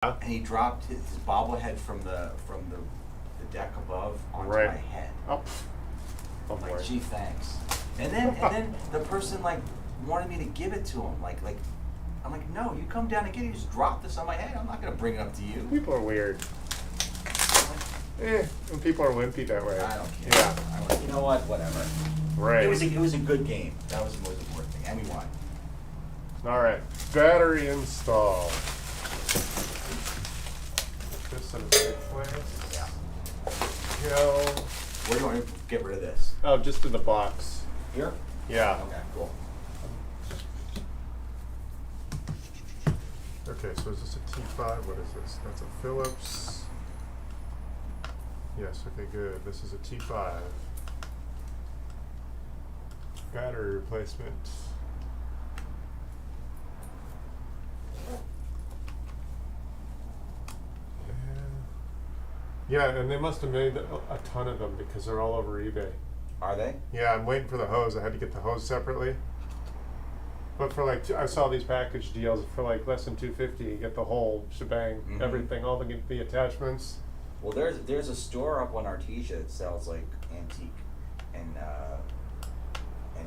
and he dropped his bobblehead from the deck above onto Right. my head. Oh, I'm like, boy. gee, thanks. And then the person like wanted me to give it to him. Like I'm like, no, you come down and get it. You just drop this on my head. I'm not gonna bring it up to you. People are weird. And people are wimpy that way. I don't care. Yeah. I'm like, you know what? Whatever. Right. It was a good game. That was the most important thing, and we won. All right. Battery install. Put this in a safe place. Yeah. Go. Where do you want to get rid of this? Oh, just in the box. Here? Yeah. Okay, cool. Okay, so is this a T5? What is this? That's a Phillips. Yes, okay, good. This is a T5. Battery replacement. Yeah, and they must have made a ton of them because they're all over eBay. Are they? Yeah, I'm waiting for the hose. I had to get the hose separately. But for like, I saw these package deals for like less than $250. You get the whole shebang, Mhm. everything, all the attachments. Well, there's a store up on Artesia that sells like antique and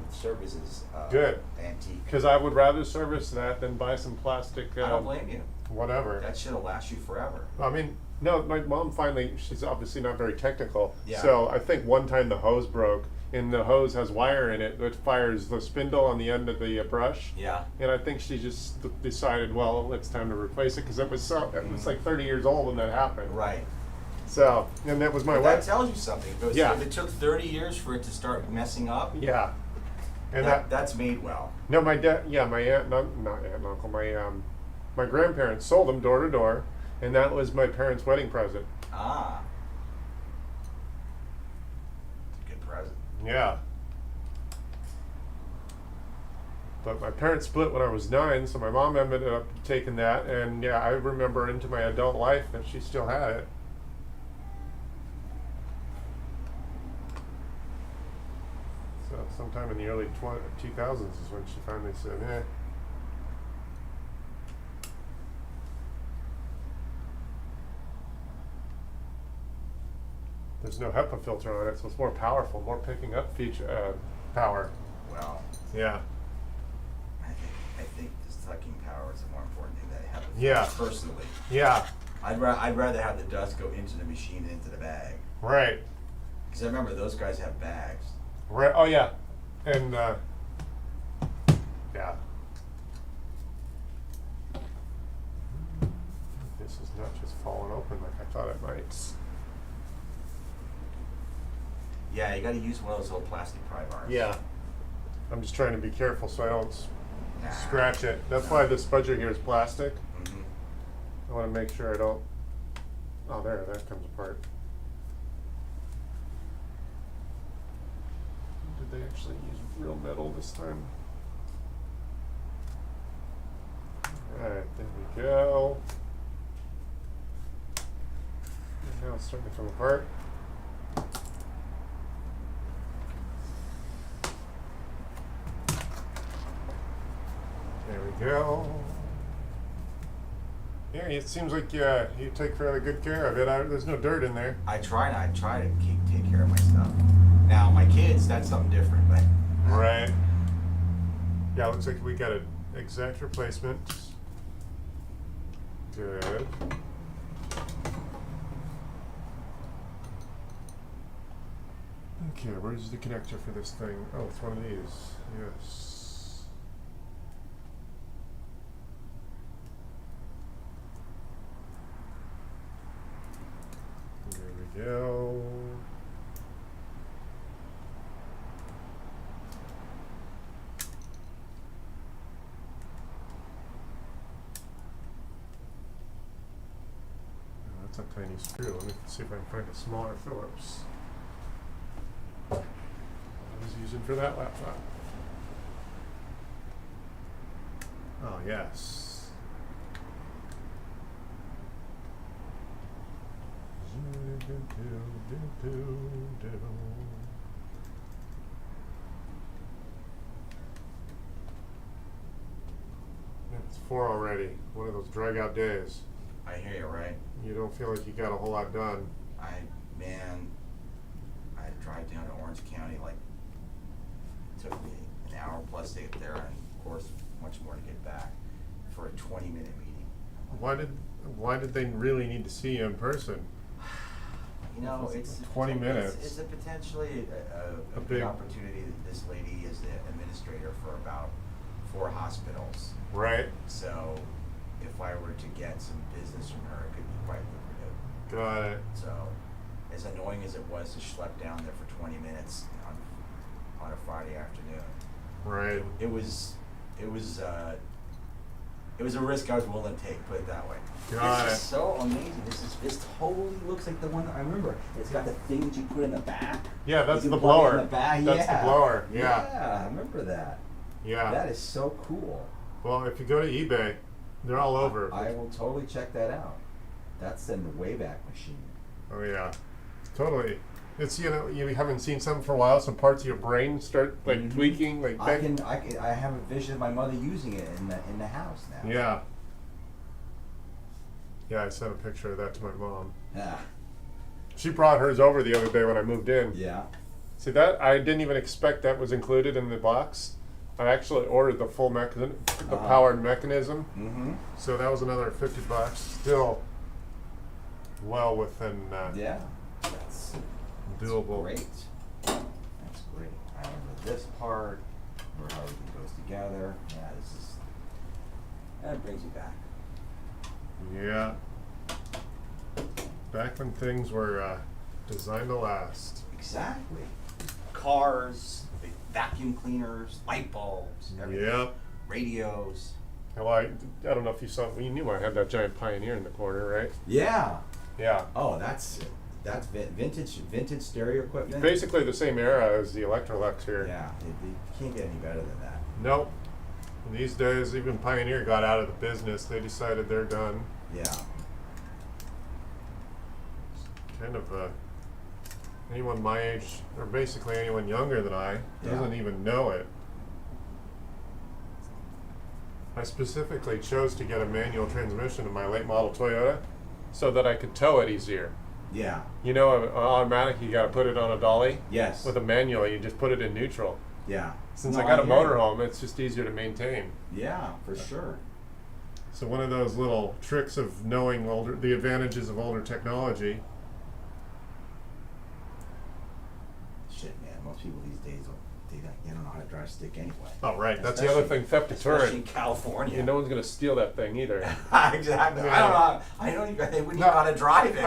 services. Good. Antique. Because I would rather service that than buy some plastic. I don't blame you. Whatever. That shit'll last you forever. I mean, no, my mom finally, she's obviously not very technical. Yeah. So I think one time the hose broke, and the hose has wire in it that fires the spindle on the end of the brush. Yeah. And I think she just decided, well, it's time to replace it because it was like 30 years old when that happened. Right. So, and that was my But that wife. tells you something. Yeah. If it took 30 years for it to start messing up, Yeah. And that's made well. no, my dad, yeah, my aunt, not aunt and uncle, my grandparents sold them door to door, and that was my parents' wedding present. Ah. Good present. Yeah. But my parents split when I was 9, so my mom ended up taking that, and yeah, I remember into my adult life that she still had it. So sometime in the early 2000s is when she finally said, eh. There's no HEPA filter on it, so it's more powerful, more picking up power. Well, Yeah. I think the sucking power is a more important thing that I have. Yeah. Personally, Yeah. I'd rather have the dust go into the machine than into the bag. Right. Because I remember those guys have bags. Right. Oh yeah. And yeah. This is not just falling open like I thought it might. Yeah, you got to use one of those little plastic pry bars. Yeah. I'm just trying to be careful so I don't Nah. scratch it. That's why this budget here is plastic. Mm-hmm. I want to make sure I don't. Oh, there, that comes apart. Did they actually use real metal this time? Alright, there we go. And now it's starting to come apart. There we go. Yeah, it seems like you take fairly good care of it. There's no dirt in there. I try to take care of my stuff. Now my kids, that's something different, but Right. Yeah, looks like we got an exact replacement. Good. Okay, where's the connector for this thing? Oh, it's one of these. Yes. There we go. That's a tiny screw. Let me see if I can find a smaller Phillips. I was using for that laptop. Oh, yes. It's 4 already. One of those drag out days. I hear you, right? You don't feel like you got a whole lot done. Man, I had to drive down to Orange County, like, it took me an hour plus to get there, and of course, much more to get back for a 20-minute meeting. Why did they really need to see you in person? You know, it's 20 minutes. It's a potentially a big big opportunity. This lady is the administrator for about 4 hospitals. Right. So, if I were to get some business from her, it could be quite lucrative. Got it. So, as annoying as it was to schlep down there for 20 minutes on a Friday afternoon, Right. it was a risk I was willing to take. Put it that way. Got This it. is so amazing. This totally looks like the one that I remember. It's got the thing that you put in the back. Yeah, that's You the can plug it blower. in the back. That's Yeah. the blower. Yeah. Yeah, I remember that. Yeah. That is so cool. Well, if you go to eBay, they're all over. I will totally check that out. That's in the Wayback Machine. Oh yeah, totally. It's, you know, you haven't seen something for a while. Some parts of your brain start like Mhm. tweaking, like I have a vision of my mother using it in the house now. Yeah. Yeah, I sent a picture of that to my mom. Yeah. She brought hers over the other day when I moved in. Yeah. See that? I didn't even expect that was included in the box. I actually ordered the full mechanism, the powered mechanism. Mm-hmm. So that was another $50. Still well within Yeah. That's doable. great. That's great. I remember this part, remember how everything goes together. Yeah, that brings you back. Yeah. Back when things were designed to last. Exactly. Cars, vacuum cleaners, light bulbs, everything. Yep. Radios. Well, I don't know if you saw. Well, you knew I had that giant Pioneer in the corner, right? Yeah. Yeah. Oh, that's vintage stereo equipment. Basically the same era as the Electrolux here. Yeah, you can't get any better than that. Nope. And these days, even Pioneer got out of the business. They decided they're done. Yeah. Kind of anyone my age, or basically anyone younger than I, doesn't even know it. I specifically chose to get a manual transmission in my late model Toyota so that I could tow it easier. Yeah. You know, an automatic, you got to put it on a dolly. Yes. With a manual, you just put it in neutral. Yeah. Since No, I got a hear you. motorhome, it's just easier to maintain. Yeah, for sure. So one of those little tricks of knowing the advantages of older technology. Shit, man. Most people these days they don't know how to drive a stick anyway. Oh, right. That's the other thing, theft Especially in deterrent. California. Yeah, no one's going to steal that thing either. Exactly. Yeah. I don't even. They wouldn't know how to drive it.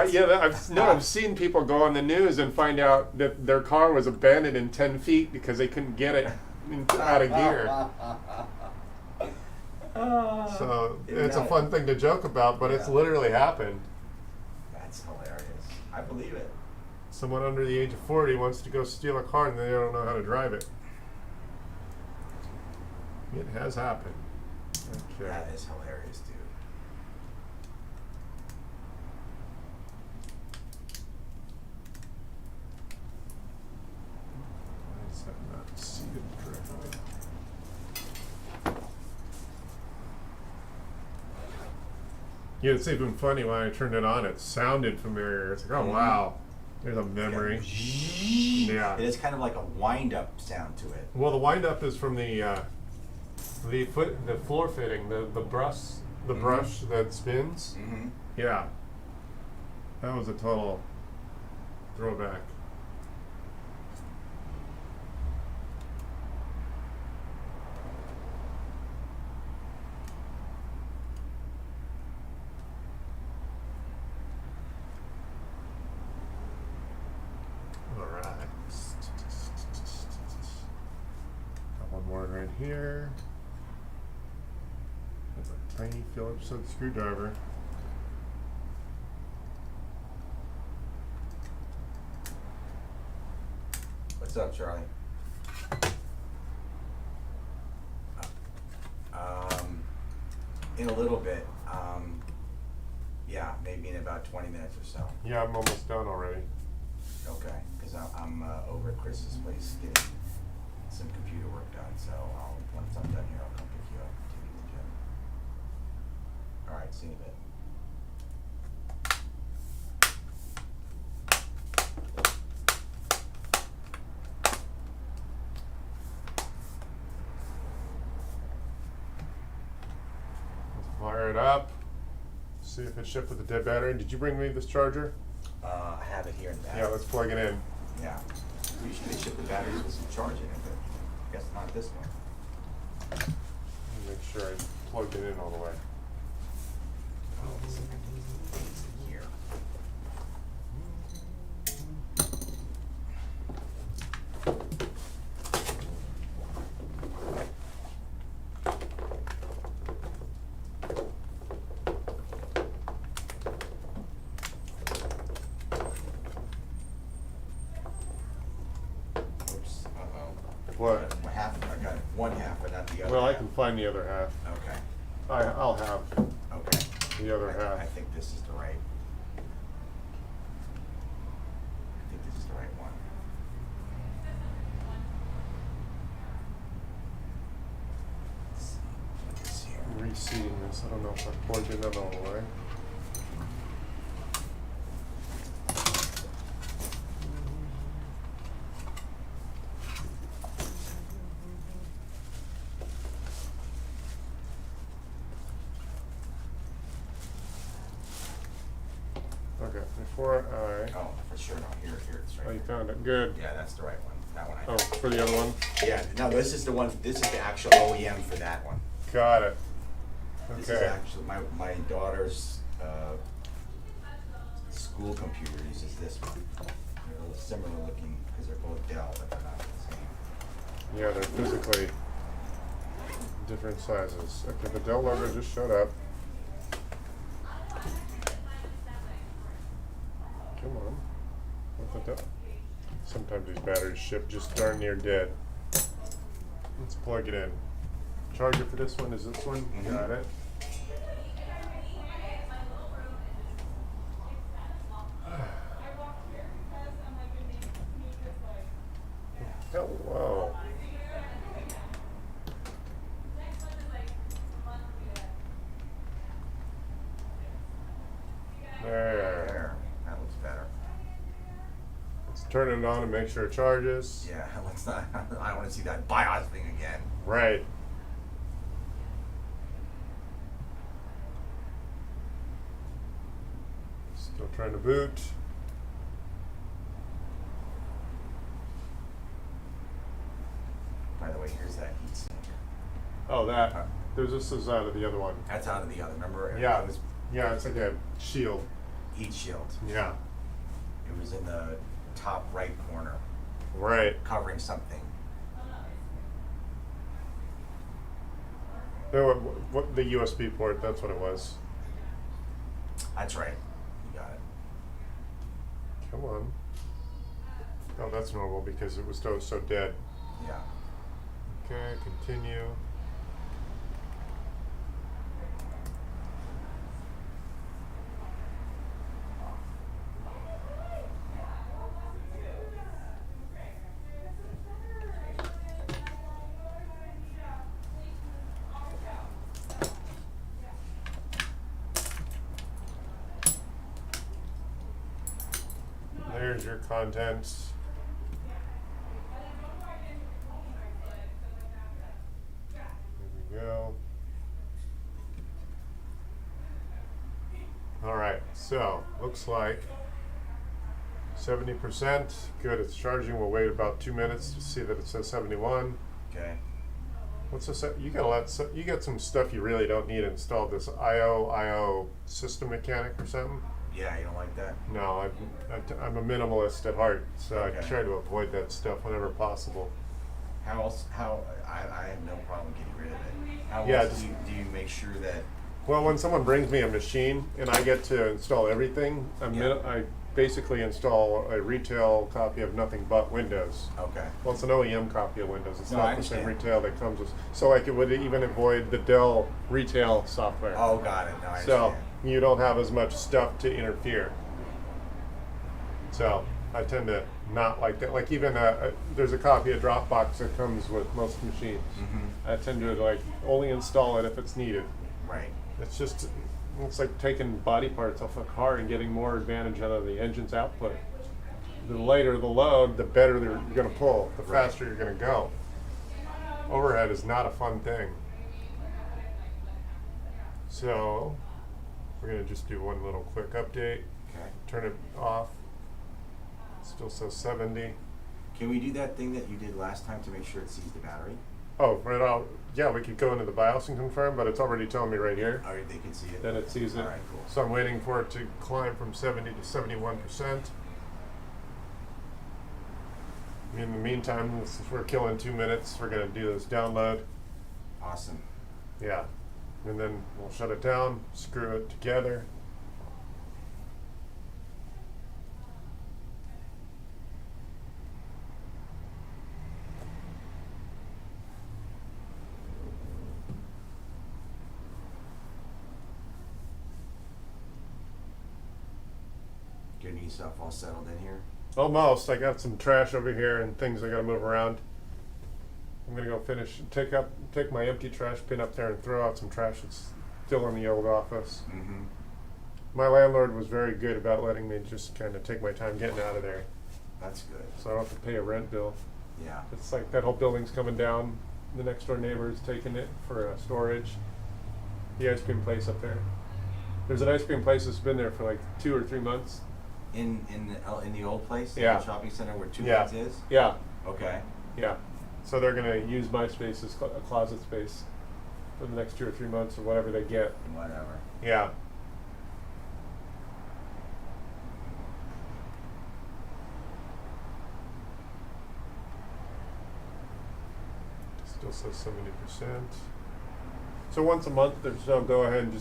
I've seen people go on the news and find out that their car was abandoned in 10 feet because they couldn't get it out of gear. So it's a fun thing to joke about, but it's literally happened. That's hilarious. I believe it. Someone under the age of 40 wants to go steal a car and they don't know how to drive it. It has happened. Okay. That is hilarious, dude. Why is that not seated correctly? Yeah, it's even funny when I turned it on, it sounded familiar. It's like, oh wow, there's a memory. Yeah. It is kind of like a wind-up sound to it. Well, the wind-up is from the floor fitting, the brush that spins. Mm-hmm. Yeah. That was a total throwback. All right. Got one more right here. There's a tiny Phillips head screwdriver. What's up, Charlie? In a little bit. Yeah, maybe in about 20 minutes or so. Yeah, I'm almost done already. Okay, because I'm over at Chris's place getting some computer work done. So once I'm done here, I'll come pick you up and take you to the gym. All right, see you in a bit. fire it up. See if it shipped with a dead battery. Did you bring me this charger? I have it here in the back. Yeah, let's plug it in. Yeah. Usually they ship the batteries with some charge in it, but I guess not this one. Let me make sure I plugged it in all the way. Oh, let's look at these in here. Oops, uh-oh. What? I got one half, but not the other Well, I half. can find the other half. Okay, I'll have okay. the other half. I think this is the right. I think this is the right one. Let's see, put this here. Reseating this. I don't know if I plugged it in all the way. Okay, before I. Oh, for sure, no, here, it's right. Oh, you here. found it. Good. Yeah, that's the right one. That one I Oh, know. for the other one? Yeah, no, this is the one, this is the actual OEM for that one. Got it. This is Okay. actually, my daughter's, school computer uses this one. They're a little similar looking, because they're both Dell, but they're not the same. Yeah, they're physically different sizes. Okay, the Dell logo just showed up. Come on. What the Dell? Sometimes these batteries ship just darn near dead. Let's plug it in. Charger for this one is this one. Mhm. Got it. Hello. There. There, that looks better. Let's turn it on and make sure it charges. Yeah, let's not, I don't wanna see that BIOS thing again. Right. Still trying to boot. By the way, here's that heatsink. Oh, that. This is out of the other one. That's out of the other, remember? Yeah. It was Yeah, it's like a shield. heat shield. Yeah. It was in the top right corner, Right. covering something. What the USB port? That's what it was. That's right, you got it. Come on. Oh, that's normal because it was so dead. Yeah. Okay, continue. There's your contents. There we go. All right, so looks like 70%. Good, it's charging. We'll wait about 2 minutes to see that it says 71. Okay. What's this? You got some stuff you really don't need installed. This IO system mechanic or something. Yeah, you don't like that? No, I'm a minimalist at heart, so I Okay. try to avoid that stuff whenever possible. How else, I have no problem getting rid of it. How Yeah, else just- do you make sure that, Well, when someone brings me a machine and I get to install everything, Yeah. I basically install a retail copy of nothing but Windows. okay, Well, it's an OEM copy of Windows. It's No, I not the same understand. retail that comes with. So, like, it would even avoid the Dell retail software. oh, got it, no, I So understand. you don't have as much stuff to interfere. So I tend to not like that. Like even there's a copy of Dropbox that comes with most machines. Mm-hmm. I tend to like only install it if it's needed. Right, It's like taking body parts off a car and getting more advantage out of the engine's output. The lighter the load, the better you're going to pull, the Right. faster you're going to go. Overhead is not a fun thing. So we're gonna just do one little quick update. Okay. Turn it off. Still says 70. Can we do that thing that you did last time to make sure it sees the battery? Oh, right out. Yeah, we could go into the BIOS and confirm, but it's already telling me right here. All right, they can see it. Then it sees it. All right, cool. So I'm waiting for it to climb from 70 to 71%. In the meantime, since we're killing 2 minutes, we're going to do this download. Awesome. Yeah. And then we'll shut it down, screw it together. Getting yourself all settled in here. Almost. I got some trash over here and things I got to move around. I'm gonna go take my empty trash bin up there and throw out some trash that's still in the old office. Mm-hmm. My landlord was very good about letting me just kind of take my time getting out of there, That's good. so I don't have to pay a rent bill. Yeah. It's like that whole building's coming down. The next door neighbor is taking it for storage. The ice cream place up there. There's an ice cream place that's been there for like 2 or 3 months. In the old place, Yeah. in the shopping center where Two Yeah. Lights is. Yeah, Okay. yeah. So they're gonna use my space as a closet space for the next 2 or 3 months or whatever they get. Whatever. Yeah. Still says 70%. So once a month or so, go ahead and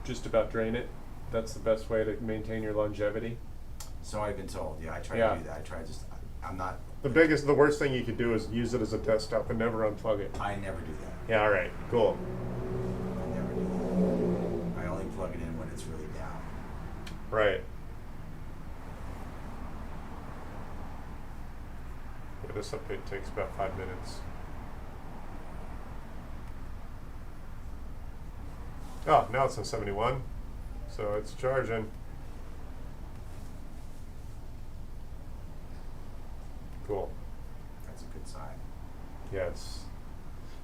just about drain it. That's the best way to maintain your longevity. So I've been told. Yeah, I try Yeah. to do that. I'm not. The worst thing you could do is use it as a desktop and never unplug it. I never do that. Yeah, all right, cool. I never do that. I only plug it in when it's really down. Right. Yeah, this update takes about 5 minutes. Oh, now it's on 71, so it's charging. Cool. That's a good sign. Yes.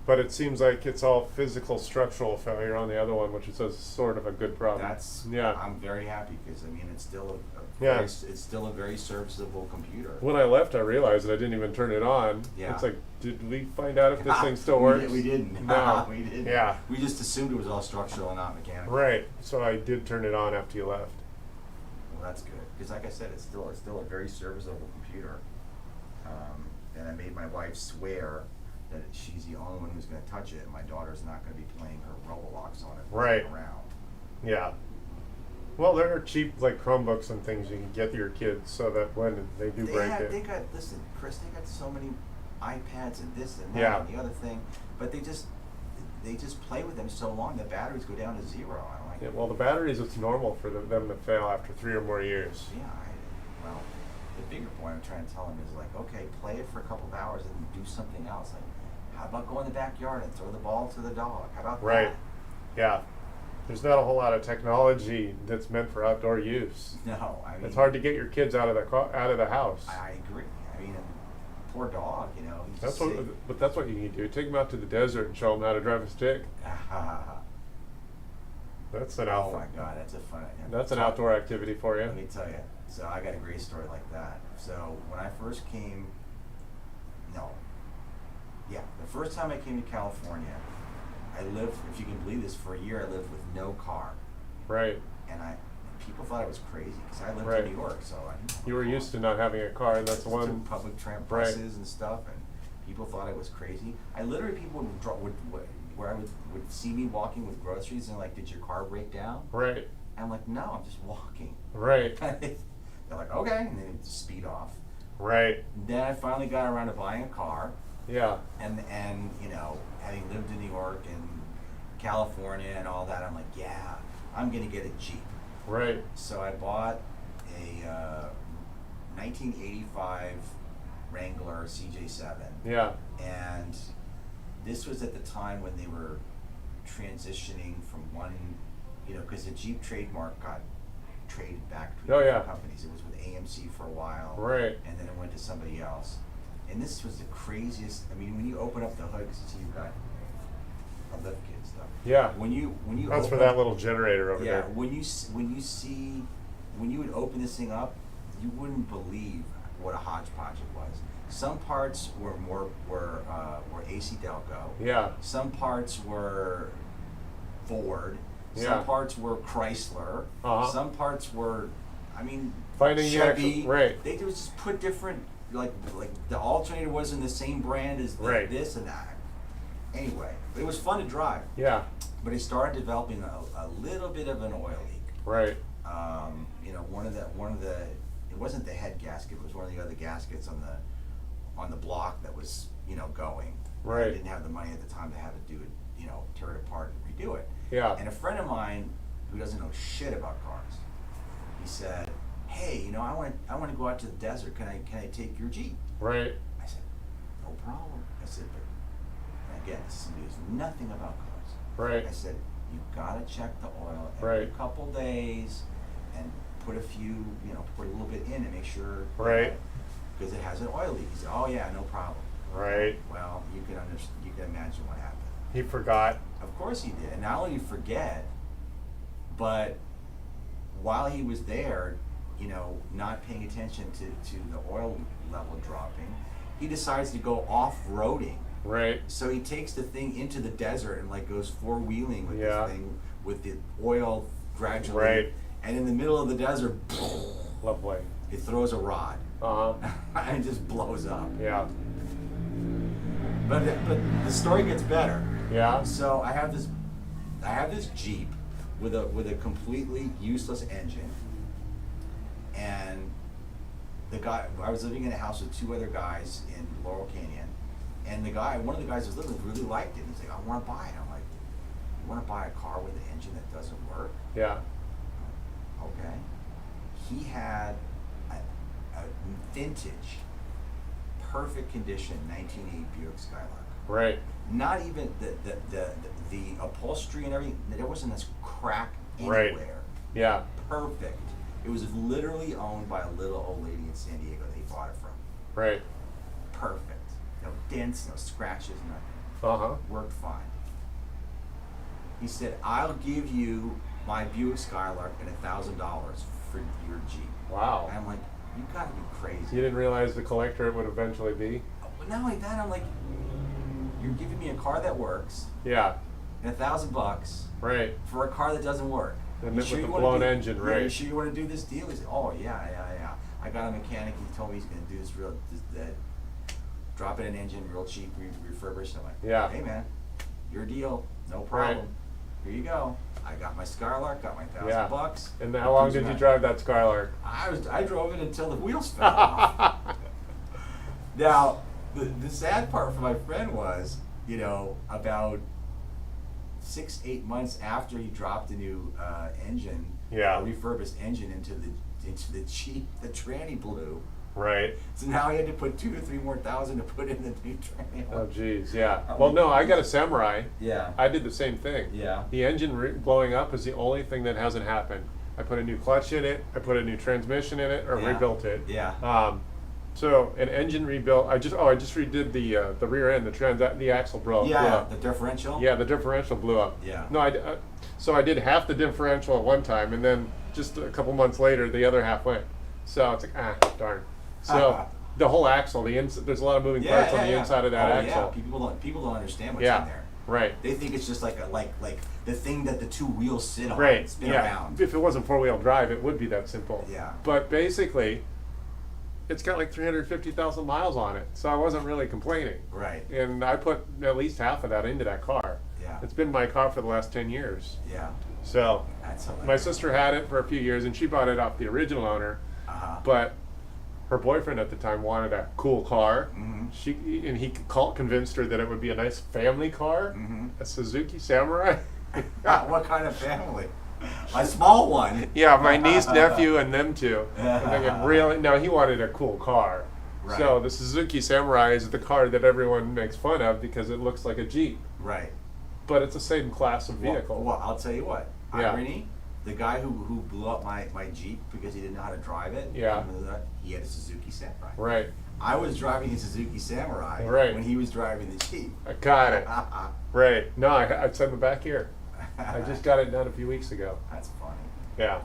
But it seems like it's all physical structural failure on the other one, which is sort of a good problem. Yeah. I'm very happy because I mean it's still Yeah. it's still a very serviceable computer. When I left, I realized that I didn't even turn it on. Yeah. It's like, did we find out if this thing still works? We didn't. No. We didn't. Yeah. We just assumed it was all structural and not mechanical. Right. So I did turn it on after you left. Well, that's good because, like I said, it's still a very serviceable computer. And I made my wife swear that she's the only one who's going to touch it, and my daughter's not going to be playing her Roblox on it Right. around. Yeah. Well, there are cheap like Chromebooks and things you can get your kids so that when they do break it. Listen, Chris, they got so many iPads and this and that Yeah. and the other thing, but they just play with them so long the batteries go down to zero. I'm like, Yeah, well, the batteries, it's normal for them to fail after 3 or more years. yeah, well, the bigger point I'm trying to tell them is like, okay, play it for a couple of hours and do something else. Like, how about go in the backyard and throw the ball to the dog? How about Right. that? Yeah. There's not a whole lot of technology that's meant for outdoor use. No, I mean, It's hard to get your kids out of the house. I agree. I mean, poor dog, you know. He's That's just what, sick. but that's what you need to do. Take them out to the desert and show them how to drive a stick. That's an Oh my God, that's a fun. That's an outdoor activity for you. Let me tell you. So I got a great story like that. So when I first came, the first time I came to California, I lived, if you can believe this, for a year I lived with no car, Right. and people thought I was crazy because I lived Right. in New York, so I didn't have a You were car. used to not having a car, and that's the Took one. public tram Right. buses and stuff, and people thought I was crazy. I literally people would see me walking with groceries and like, did your car break down? Right. And I'm like, no, I'm just walking. Right. They're like, okay, and then they just speed off. Right. Then I finally got around to buying a car, Yeah. and you know, having lived in New York and California and all that, I'm like, yeah, I'm gonna get a Jeep. Right. So I bought a 1985 Wrangler CJ7. Yeah. And this was at the time when they were transitioning from one, you know, because the Jeep trademark got traded back between Oh, different yeah. companies. It was with AMC for a while, Right. and then it went to somebody else. And this was the craziest. I mean, when you open up the hood, 'cause see you've got a lift kit stuff. Yeah. When you That's for open- that little generator over yeah, there. when you would open this thing up, you wouldn't believe what a hodgepodge it was. Some parts were AC Delco. Yeah. Some parts were Ford. Yeah. Some parts were Chrysler. Uh-huh. Some parts were, I mean, Finding the Chevy. actual- right. They would just put different, like the alternator wasn't the same brand as Right. this and that. Anyway, it was fun to drive. Yeah. But he started developing a little bit of an oil leak. Right. You know, one of the, it wasn't the head gasket, it was one of the other gaskets on the block that was, you know, going. Right. I didn't have the money at the time to have it do it, you know, tear it apart and redo it. Yeah. And a friend of mine who doesn't know shit about cars, he said, "Hey, you know, I want to go out to the desert. Can I take your Jeep?" Right. I said, "No problem." I said, "But and again, this is somebody who's nothing about cars." Right. I said, "You gotta check the oil every Right. couple days, and put a few, you know, put a little bit in and make sure." Right. Because it has an oil leak. He said, "Oh yeah, no problem." Right. Well, you can imagine what happened. He forgot. Of course he did. And not only forget, but while he was there, you know, not paying attention to the oil level dropping, he decides to go off-roading. Right. So he takes the thing into the desert and like goes four-wheeling with Yeah. this thing with the oil gradually. Right. And in the middle of the desert, Lovely. it throws a rod Uh-huh. and it just blows up. Yeah. But the story gets better. Yeah. So I have this Jeep with a completely useless engine, and I was living in a house with two other guys in Laurel Canyon, and one of the guys who was living with really liked it. He's like, "I want to buy it." I'm like, "You want to buy a car with an engine that doesn't work?" Yeah. Okay. He had a vintage, perfect condition 1980 Buick Skylark. Right. Not even the upholstery and everything. There wasn't this crack Right. anywhere. Yeah. Perfect. It was literally owned by a little old lady in San Diego that he bought it from. Right. Perfect. No dents, no scratches, nothing. Uh-huh. Worked fine. He said, "I'll give you my Buick Skylark and $1,000 for your Jeep." Wow. And I'm like, "You gotta be crazy." You didn't realize the collector it would eventually be? But not only that, I'm like, "You're giving me a car that works Yeah. and $1,000 Right. for a car that doesn't work." And You with sure the you wanna blown do- engine, yeah, right. You sure you want to do this deal? He said, "Oh yeah. I got a mechanic. He told me he's going to do this drop in an engine real cheap, refurbished." I'm like, Yeah. "Hey man, your deal, no problem. Here you go. I got my Skylark, got my Yeah. $1,000. And how long did you drive that Skylark? I drove it until the wheels fell off." Now, the sad part for my friend was, you know, about 6-8 months after he dropped the new engine, Yeah. a refurbished engine into the Jeep, the tranny blew. Right. So now he had to put $2,000 to $3,000 more to put in the new tranny. Oh, geez. Yeah. Well, no, I got a Samurai. Yeah. I did the same thing. Yeah. The engine blowing up is the only thing that hasn't happened. I put a new clutch in it. I put a new transmission in it, or Yeah. rebuilt it. Yeah. So an engine rebuilt. I just redid the rear end. The axle blew Yeah. up. The differential. Yeah, the differential blew up. Yeah. No, so I did half the differential at one time, and then just a couple months later, the other half went. So it's like, darn. So the whole axle, there's a lot of moving parts on the inside of that axle. Yeah. People don't understand what's Yeah. in there. Right. They think it's just like the thing that the two wheels sit on, Right. spin Yeah. around. If it wasn't four-wheel drive, it would be that simple. Yeah. But basically, it's got like 350,000 miles on it, so I wasn't really complaining. Right. And I put at least half of that into that car. Yeah. It's been my car for the last 10 years. Yeah. So That's my hilarious. sister had it for a few years, and she bought it off the original owner. Uh-huh. But her boyfriend at the time wanted a cool car. Mhm. He convinced her that it would be a nice family car, Mhm. a Suzuki Samurai. What kind of family? A small one. Yeah, my niece, nephew, and them two. I'm thinking, really? No, he wanted a cool car. Right. So the Suzuki Samurai is the car that everyone makes fun of because it looks like a Jeep, Right. but it's the same class of vehicle. Well, I'll tell you what. Yeah. Irony. The guy who blew up my Jeep because he didn't know how to drive it. Yeah. He had a Suzuki Samurai. Right. I was driving a Suzuki Samurai Right. when he was driving the Jeep. I got it. Right. No, it's in the back here. I just got it done a few weeks ago. That's funny. Yeah.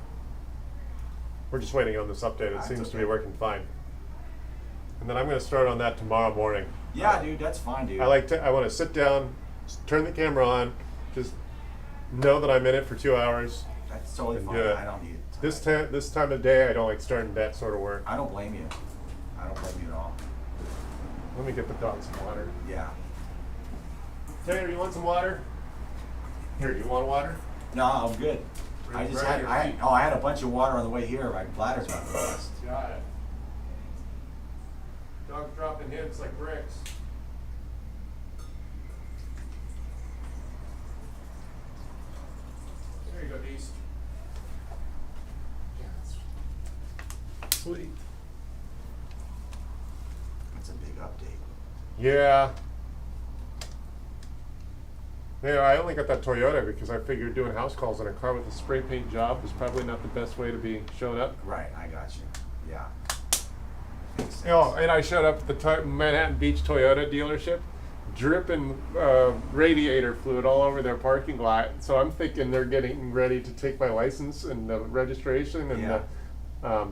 We're just waiting on this update. It That's seems to okay. be working fine. And then I'm going to start on that tomorrow morning. Yeah, dude, that's fine, dude. I want to sit down, turn the camera on, just know that I'm in it for 2 hours. That's totally and fine. do it. I don't need it. This time of day, I don't like starting that sort of work. I don't blame you. I don't blame you at all. Let me get the dog some water. Yeah. Taylor, you want some water? Here, you want water? No, I'm good. I Right just at had your I feet. had a bunch of water on the way here. My bladder's about to bust. Got it. Dog's dropping hints like bricks. There you go, Beast. Sweet. That's a big update. Yeah. Yeah, I only got that Toyota because I figured doing house calls in a car with a spray paint job was probably not the best way to be showing up. Right, I got you. Yeah. Makes sense. Oh, and I showed up at the Manhattan Beach Toyota dealership, dripping radiator fluid all over their parking lot. So I'm thinking they're getting ready to take my license and the registration and Yeah. the,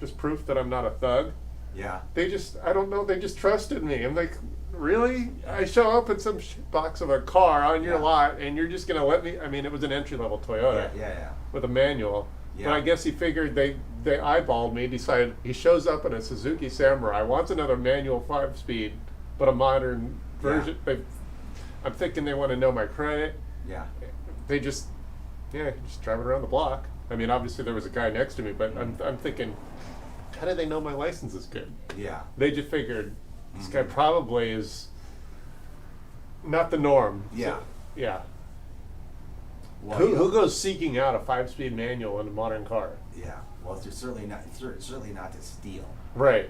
just proof that I'm not a thug. Yeah. They just, I don't know, they just trusted me. I'm like, really? I show up in some box of a car on your Yeah. lot and you're just going to let me? I mean, it was an entry-level Toyota Yeah. with a manual. Yeah. But I guess he figured they eyeballed me, decided he shows up in a Suzuki Samurai, wants another manual 5-speed, but a modern version. I'm thinking they want to know my credit. Yeah. They just driving around the block. I mean, obviously there was a guy next to me, but I'm thinking, how do they know my license is good? Yeah. They just figured this guy probably is not the norm. Yeah. So, yeah. Well, Who goes seeking out a 5-speed manual in a modern car? Yeah. Well, it's certainly not to steal, Right.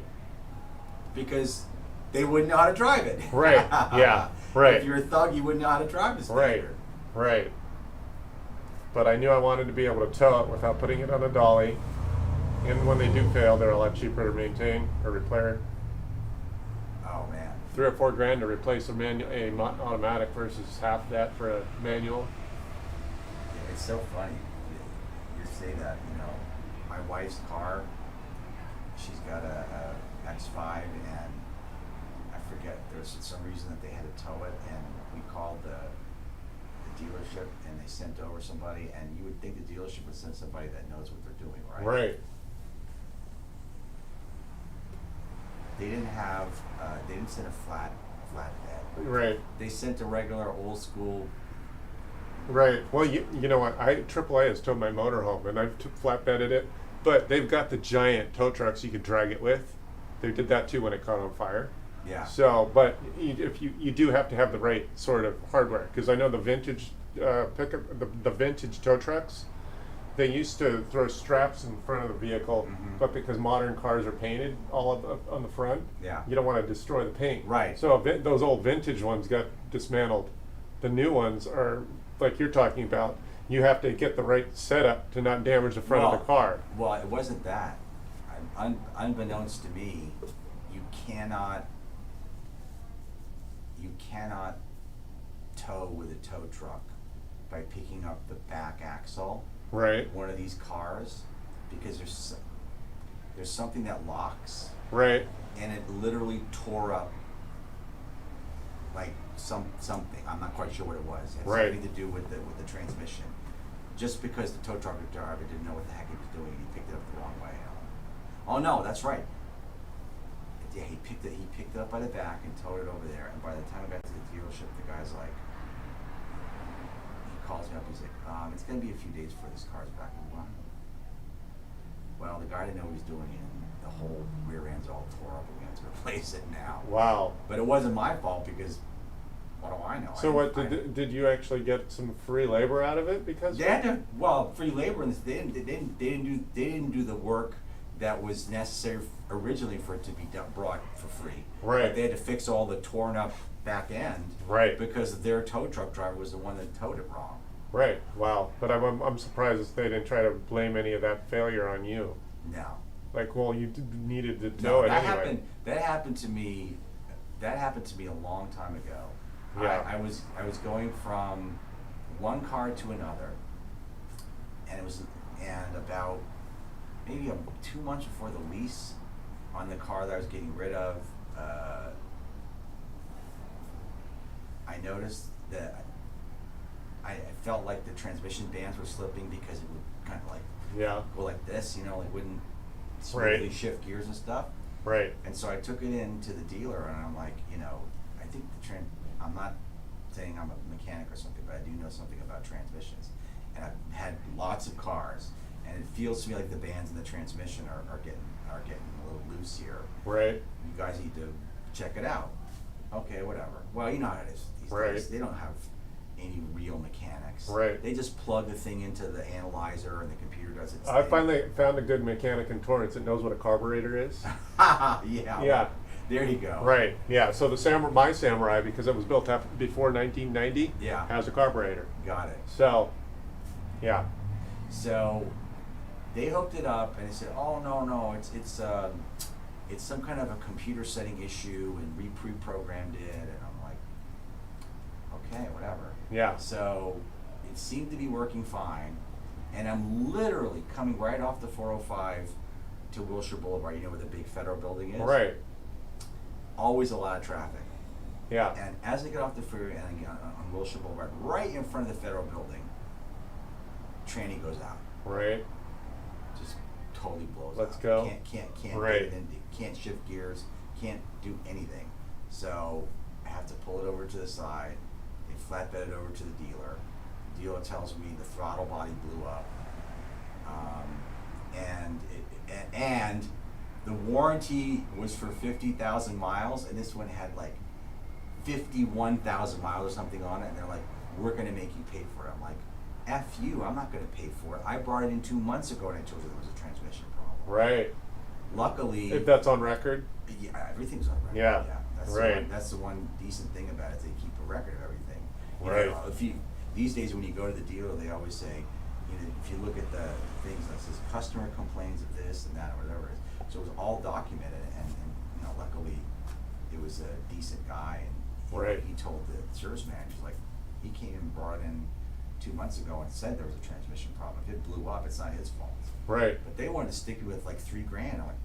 because they wouldn't know how to drive it. Right. Yeah. Right. If you're a thug, you wouldn't know how to drive this Right. thing. Right. But I knew I wanted to be able to tow it without putting it on a dolly. And when they do fail, they're a lot cheaper to maintain or repair. Oh man. $3 or $4 grand to replace automatic versus half that for a manual. Yeah, it's so funny. You say that, you know, my wife's car, she's got a X5, and I forget, there's some reason that they had to tow it, and we called the dealership, and they sent over somebody, and you would think the dealership would send somebody that knows what they're doing, right? Right. They didn't have, they didn't send a flatbed. Right. They sent a regular old school. Right. Well, you know what? AAA has towed my motorhome, and I've flatbedded it, but they've got the giant tow trucks you could drag it with. They did that too when it caught on fire. Yeah. So, but if you do have to have the right sort of hardware, because I know the vintage pickup, the vintage tow trucks, they used to throw straps in front of the vehicle, but because modern cars are painted all on the front, Yeah. you don't want to destroy the paint. Right. So those old vintage ones got dismantled. The new ones are like you're talking about. You have to get the right setup to not damage the front of the car. Well, it wasn't that. Unbeknownst to me, you cannot tow with a tow truck by picking up the back axle Right. of one of these cars, because there's something that locks, Right. and it literally tore up like something. I'm not quite sure what it was. It had Right. something to do with the transmission. Just because the tow truck driver didn't know what the heck he was doing, and he picked it up the wrong way. Oh no, that's right. Yeah, he picked it up by the back and towed it over there. And by the time I got to the dealership, the guy's like, he calls me up. He's like, it's gonna be a few days before this car's back in line. Well, the guy didn't know what he was doing, and the whole rear end's all tore up, and we have to replace it now. Wow. But it wasn't my fault, because what do I know? So did you actually get some free labor out of it because? They had to, well, free labor, and they didn't do the work that was necessary originally for it to be brought for free. Right. But they had to fix all the torn up back end. Right. Because their tow truck driver was the one that towed it wrong. Right. Wow. But I'm surprised they didn't try to blame any of that failure on you. No. Like, well, you needed to No, know it that anyway. happened. That happened to me. That happened to me a long time ago. Yeah. I was going from one car to another, and about maybe 2 months before the lease on the car that I was getting rid of, I noticed that I felt like the transmission bands were slipping because it would kind of like Yeah. go like this, like wouldn't smoothly Right. shift gears and stuff. Right. And so I took it in to the dealer, and I'm like, I think I'm not saying I'm a mechanic or something, but I do know something about transmissions. And I've had lots of cars, and it feels to me like the bands in the transmission are getting a little loose here. Right. You guys need to check it out. Okay, whatever. Well, you know how it is these Right. days. They don't have any real mechanics. Right. They just plug the thing into the analyzer, and the computer does its I thing. finally found a good mechanic in Torrance that knows what a carburetor is. Yeah. Yeah. There you go. Right. Yeah. So my Samurai, because it was built before 1990, Yeah. has a carburetor. Got it. So, yeah. So they hooked it up, and they said, "Oh no, it's some kind of a computer setting issue, and we pre-programmed it." And I'm like, "Okay, whatever." Yeah. So it seemed to be working fine, and I'm literally coming right off the 405 to Wilshire Boulevard. You know where the big federal building is? Right. Always a lot of traffic. Yeah. And as I get off the freeway and I get on Wilshire Boulevard, right in front of the federal building, tranny goes out. Right. Just totally blows Let's out. go. Can't Right. get it in, can't shift gears, can't do anything. So I have to pull it over to the side. They flatbed it over to the dealer. The dealer tells me the throttle body blew up, and the warranty was for 50,000 miles, and this one had like 51,000 miles or something on it, and they're like, "We're going to make you pay for it." I'm like, "F you, I'm not going to pay for it. I brought it in 2 months ago, and I told you there was a transmission problem." Right. Luckily, If that's on record. yeah, everything's on record. Yeah, right. That's the one decent thing about it. They keep a record of everything. Right. If you these days when you go to the dealer, they always say, if you look at the things that says customer complains of this and that or whatever it is. So it was all documented, and luckily it was a decent guy, and Right. he told the service manager, like, he came and brought it in 2 months ago and said there was a transmission problem. If it blew up, it's not his fault. Right. But they wanted to stick you with like $3,000. I'm like,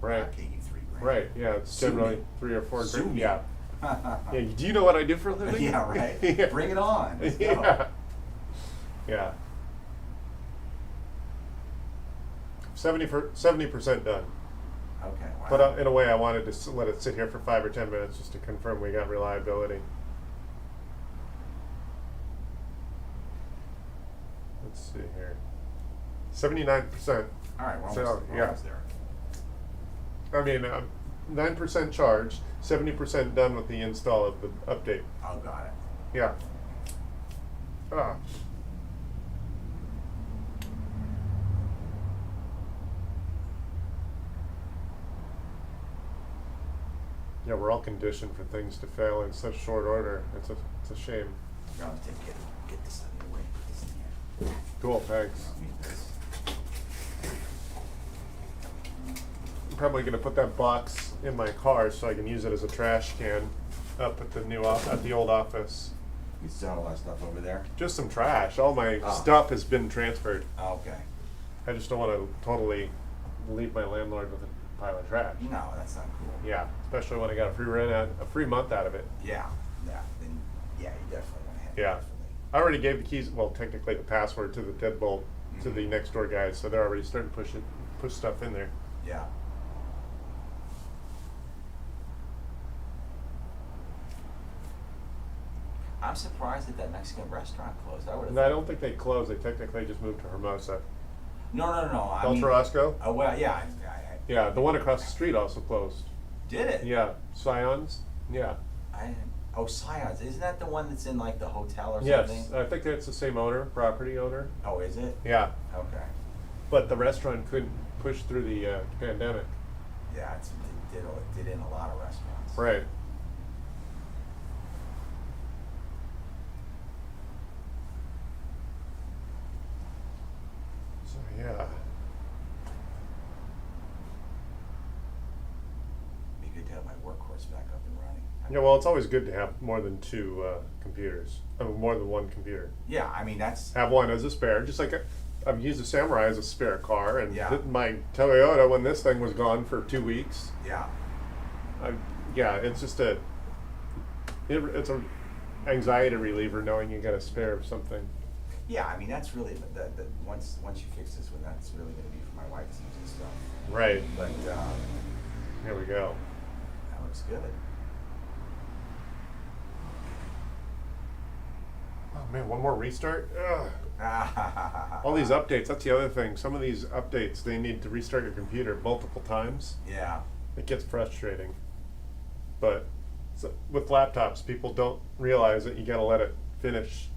I'm Right. not paying you $3,000. Right. Yeah. It's Sue generally me. 3 or 4 Sue grand. me. Yeah. Yeah. Do you know what I do for a living? Yeah, right. Yeah. Bring it on. Let's go. Yeah. Yeah. 70% done. Okay. Wow. But in a way, I wanted to let it sit here for 5 or 10 minutes just to confirm we got reliability. Let's see here. 79%. All right. We're So, almost, we're yeah. almost there. I mean, 9% charged, 70% done with the install of the update. Oh, got it. Yeah. Ah. Yeah, we're all conditioned for things to fail in such short order. It's a shame. Now let's get this out of the way. Put this in here. Cool, thanks. I mean, this. I'm probably gonna put that box in my car so I can use it as a trash can up at the old office. You still have a lot of stuff over there? Just some trash. All my Oh. stuff has been transferred. Oh, okay. I just don't want to totally leave my landlord with a pile of trash. No, that's not cool. Yeah, especially when I got a free month out of it. Yeah. Yeah. Then, yeah, you definitely want to have it. Yeah. Definitely. I already gave the keys, well, technically the password to the deadbolt to the next door guys, so they're already starting to push stuff in there. Yeah. I'm surprised that Mexican restaurant closed. I would have. And I don't think they closed. They technically just moved to Hermosa. No. I El mean, Churrasco? well, yeah. Yeah, the one across the street also closed. Did it? Yeah, Scions. Yeah. Oh, Scions. Isn't that the one that's in like the hotel or Yes, something? I think that's the same owner, property owner. Oh, is it? Yeah, Okay. but the restaurant couldn't push through the pandemic. Yeah, it did in a lot of restaurants. Right. Yeah. Be good to have my workhorse back up and running. Yeah, well, it's always good to have more than two computers. More than one computer. Yeah, I mean, that's... Have one as a spare, just like I've used the Samurai as a spare car, and Yeah. my Toyota, when this thing was gone for 2 weeks, Yeah. yeah, it's just it's a anxiety reliever knowing you got a spare of something. Yeah, I mean, that's really, the once you fix this one, that's really gonna be for my wife's use and stuff. Right. But, Here we go. that looks good. Oh man, one more restart? Ugh. All these updates, that's the other thing. Some of these updates, they need to restart your computer multiple times. Yeah. It gets frustrating. But with laptops, people don't realize that you gotta let it finish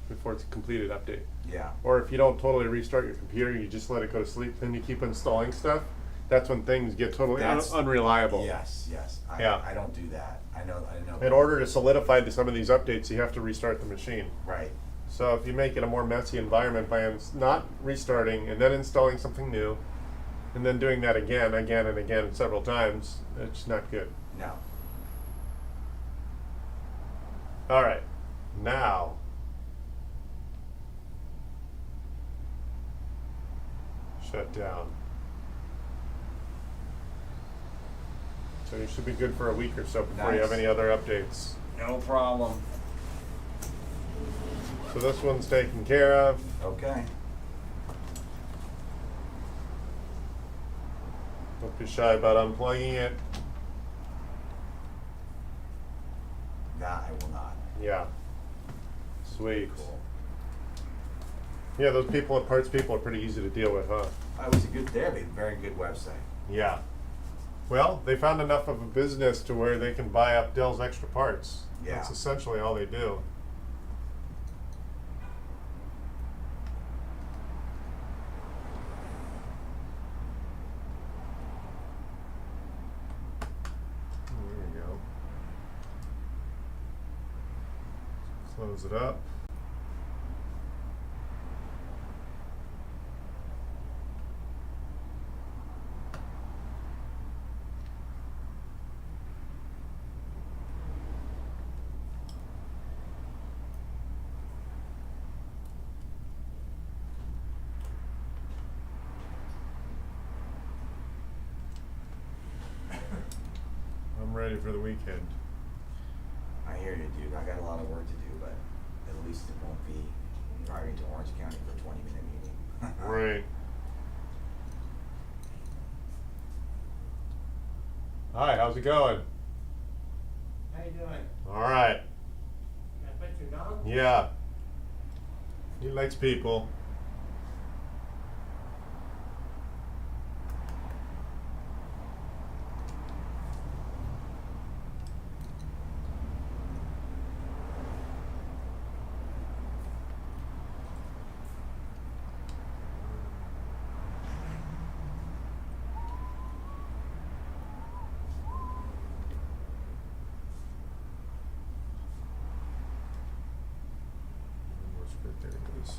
before it's a completed update. Yeah. Or if you don't totally restart your computer, you just let it go to sleep, then you keep installing stuff, that's when things get totally unreliable. Yes, yes. Yeah. I don't do that. I know. In order to solidify some of these updates, you have to restart the machine. Right. So if you make it a more messy environment by not restarting and then installing something new, and then doing that again and again several times, it's not good. No. All right, now shut down. So you should be good for a week or so before you have Nice. any other updates. No problem. So this one's taken care of. Okay. Don't be shy about unplugging it. That I will not. Yeah. Sweet. Cool. Yeah, those people at Parts People are pretty easy to deal with, huh? That was a good, they have a very good website. Yeah. Well, they found enough of a business to where they can buy up Dell's extra parts. Yeah. That's essentially all they do. There we go. Close it up. I'm ready for the weekend. I hear you, dude. I got a lot of work to do, but at least it won't be driving to Orange County for a 20-minute meeting. Right. Hi, how's it going? How you doing? All right. Can I pet your dog? Yeah. He likes people. There it is.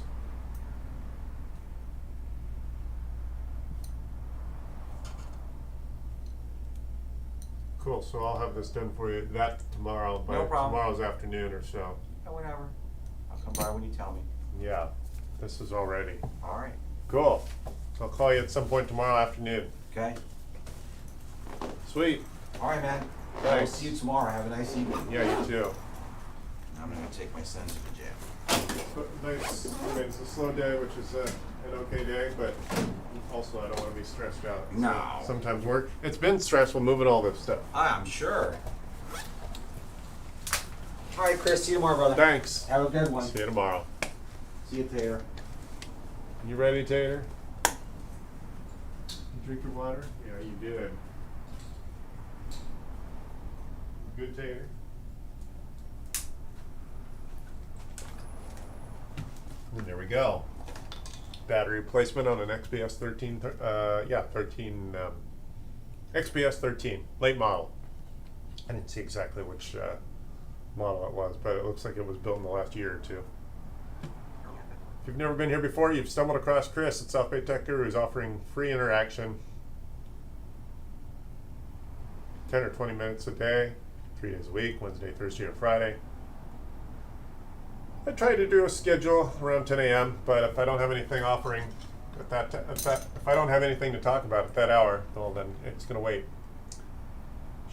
Cool, so I'll have this done for you tomorrow, by No problem. tomorrow's afternoon or so. Yeah, whatever. I'll come by when you tell me. Yeah, this is all ready. All right. Cool. So I'll call you at some point tomorrow afternoon. Okay. Sweet. All right, man. I'll Thanks. see you tomorrow. Have a nice evening. Yeah, you too. I'm gonna take my son to the gym. Nice. I mean, it's a slow day, which is an okay day, but also I don't want to be stressed out. So No. sometimes it's been stressful moving all this stuff. I'm sure. All right, Chris. See you tomorrow, brother. Thanks. Have a good one. See you tomorrow. See you, Taylor. You ready, Tater? You drink your water? Yeah, you did. Good, Tater? And there we go. Battery replacement on an XPS 13, 13, XPS 13, late model. I didn't see exactly which model it was, but it looks like it was built in the last year or two. If you've never been here before, you've stumbled across Chris at South Bay Tech Gurus offering free interaction, 10 or 20 minutes a day, 3 days a week, Wednesday, Thursday, or Friday. I try to do a schedule around 10 a.m., but if I don't have anything offering if I don't have anything to talk about at that hour, well, then it's going to wait.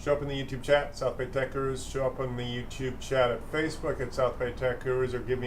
Show up in the YouTube chat, South Bay Tech Gurus. Show up in the YouTube chat at Facebook at South Bay Tech Gurus, or give me